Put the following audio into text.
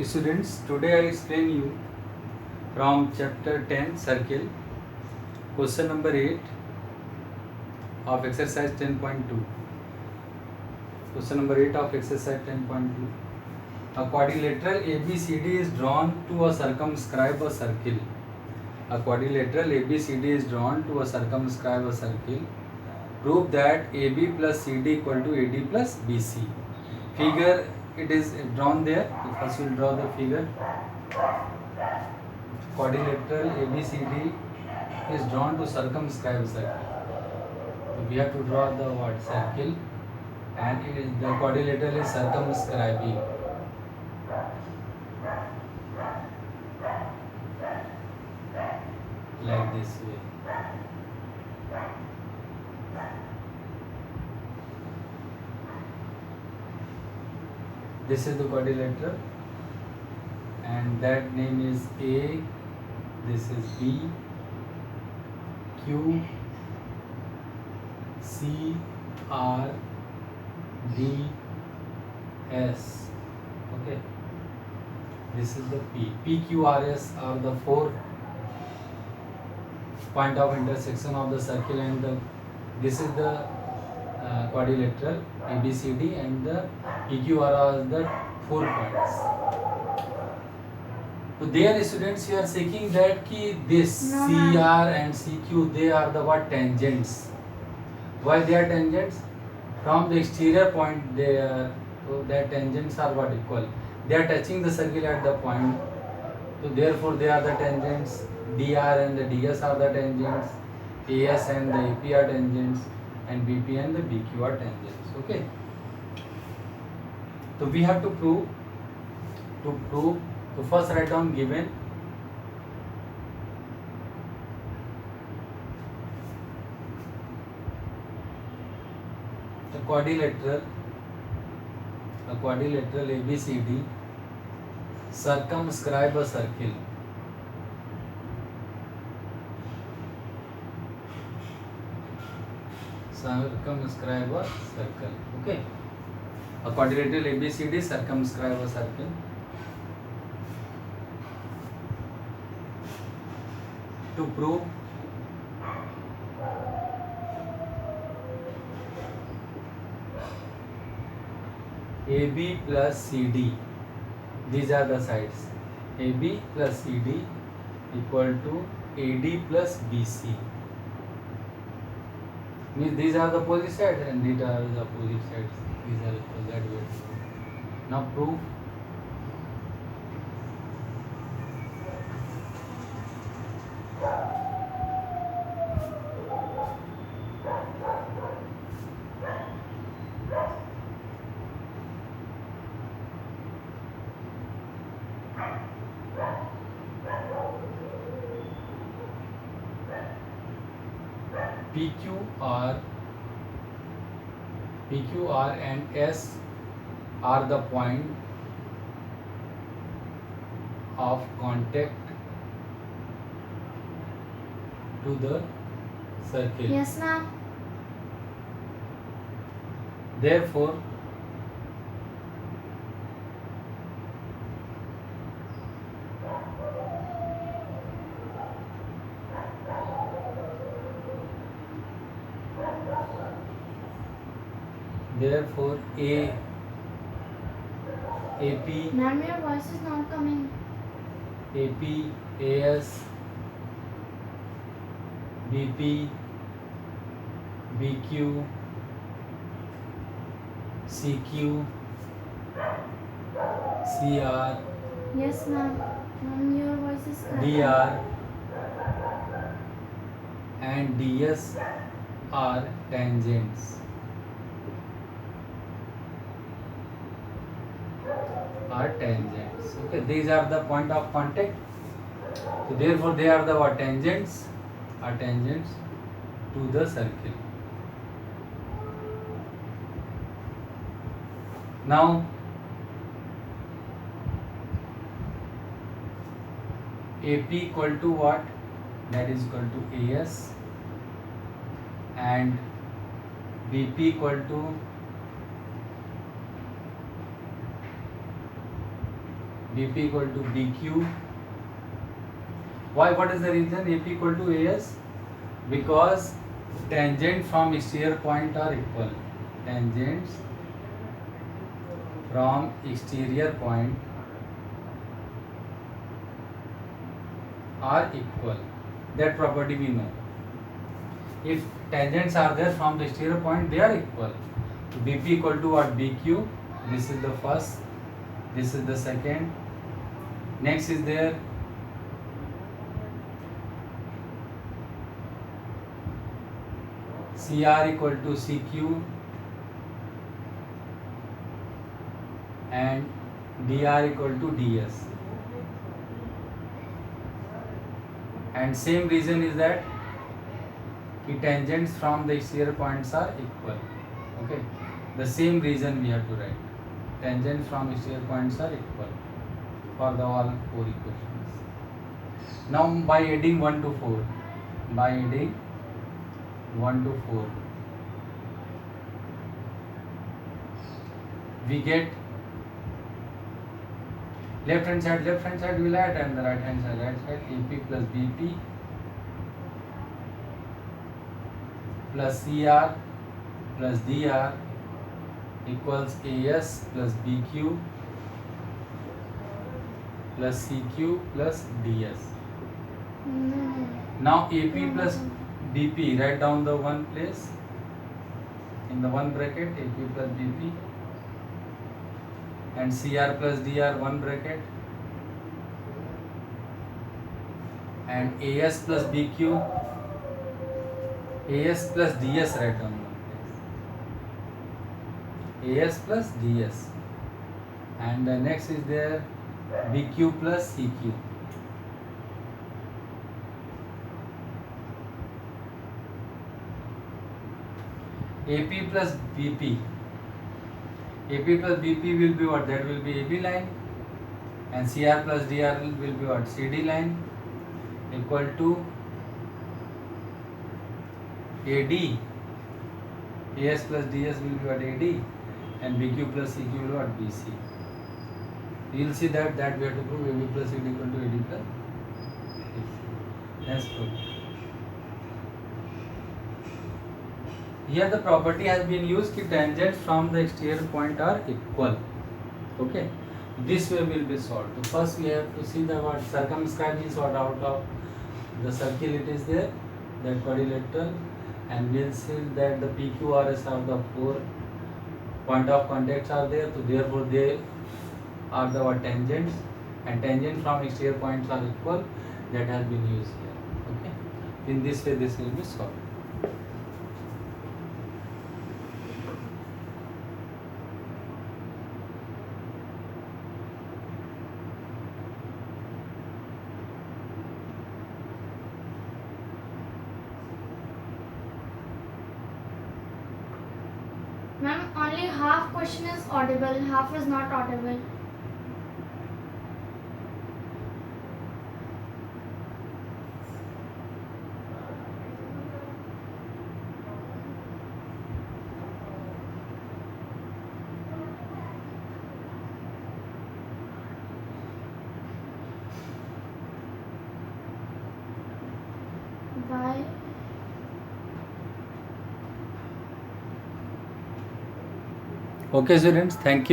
Students, today I explain you from chapter 10 circle question number 8 of exercise 10.2. Question number 8 of exercise 10.2. A quadrilateral ABCD is drawn to circumscribe a circle. A quadrilateral ABCD is drawn to circumscribe a circle. Prove that AB plus CD equal to AD plus BC. Figure it is drawn there. First we will draw the figure. Quadrilateral ABCD is drawn to circumscribe a circle. So we have to draw the what circle, and the quadrilateral is circumscribing. Like this way. This is the quadrilateral, and that name is A. This is B, Q, C, R, D, S. Okay. This is the P. P, Q, R, S are the four point of intersection of the circle, and this is the quadrilateral ABCD, and the PQR are the 4 points. So there, students, you are seeking that this CR and CQ, they are the what tangents. Why they are tangents? From the exterior point they are, so their tangents are what equal. They are touching the circle at the point, so therefore they are the tangents. DR and the DS are the tangents. AS and the AP are tangents, and BP and the BQ are tangents. Okay. So we have to prove. So first write down given. A quadrilateral ABCD circumscribe a circle. Circumscribe a circle. Okay. A quadrilateral ABCD circumscribe a circle. To prove, AB plus CD, these are the sides. AB plus CD equal to AD plus BC. Means these are the opposite sides and these are the opposite sides. These are that way. Now prove. PQR and S are the point of contact to the circle. Yes, ma'am. Therefore, AP, Ma'am, your voice is not coming. AP, AS, BP, BQ, CQ, CR, Yes, ma'am. Ma'am, your voice is cracking. DR and DS are tangents. Okay, these are the point of contact. So therefore they are the what tangents, are tangents to the circle. Now AP equal to what? That is equal to AS, and BP equal to BP equal to BQ. Why? What is the reason AP equal to AS? Because tangent from exterior point are equal. Tangents from exterior point are equal. That property we know. If tangents are there from the exterior point, they are equal. So BP equal to what? BQ. This is the first. This is the second. Next is there CR equal to CQ and DR equal to DS. And same reason is that the tangents from the exterior points are equal. Okay, the same reason we have to write. Tangents from exterior points are equal for the all four equations. Now by adding 1 to 4, by adding 1 to 4, we get left hand side will add, and the right hand side AP plus BP plus CR plus DR equals AS plus BQ plus CQ plus DS. No. Now AP plus BP, write down the one place in the one bracket, AP plus BP, and CR plus DR one bracket, and AS plus BQ, AS plus DS, write down one place, AS plus DS, and the next is there BQ plus CQ. AP plus BP. AP plus BP will be what? That will be AB line, and CR plus DR will be what? CD line, equal to AD. AS plus DS will be what? AD, and BQ plus CQ will be what? BC. You will see that we have to prove AB plus CD equal to AD plus BC. Let's prove. Here the property has been used that tangents from the exterior point are equal. Okay, this way will be solved. So first we have to see the what circumscribe is what out of the circle it is there, that quadrilateral, and we'll see that the PQRS are the four point of contacts are there. So therefore they are the what tangents, and tangents from exterior points are equal. That has been used here. Okay, in this way this will be solved. Ma'am, only half question is audible, half is not audible. Why? Okay, students, thank you.